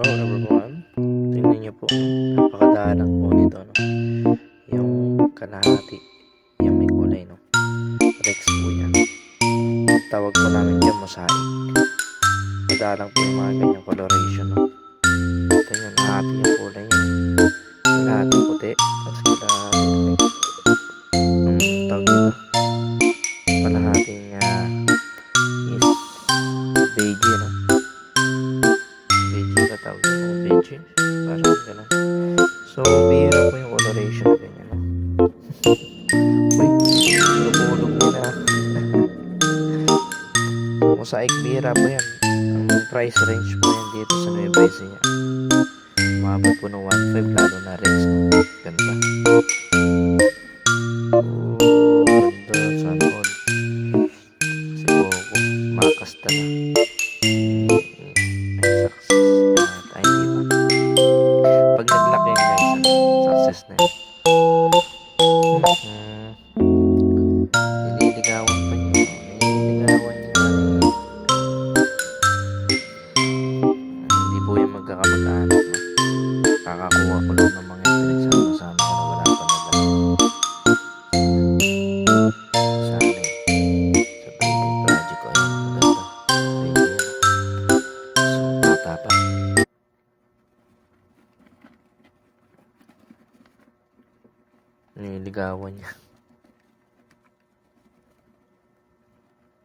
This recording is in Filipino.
Hello everyone, tingnan niyo po, napakadalang po nito, no? Yung kalahati, yung may kulay, no? Rex po yan. Tawag po namin dyan mosaic. Madalang po yung mga ganyang coloration, no? Ito yun, nahati yung kulay niya. Kalahati puti, tapos kalahati tawag dito, kalahating is beige, no? Beige ba tawag dito? Beige? Parang gano'n. So, bihira po yung coloration na ganyan, no? Uy, lumulog nila. Mosaic bihira po yan. Ang price range po yan dito sa Nueva Ecija. Umabot po ng 1.5 lalo na Rex, no? Ganda. Oh, ganda. Sana all. Si Coco, makasta na. Ay, success. Ay, di ba? Pag nag-lock yan guys, success na yan. Nililigawan pa niya. Nililigawan niya. Hindi po yung magkakamag-anak. No? Kakakuha ko lang ng mga pinagsama-sama ko na wala pa nila. Sana eh. Sa breeding project ko. Ayun, maganda. Pwede yan. So, bata pa. Nililigawan niya.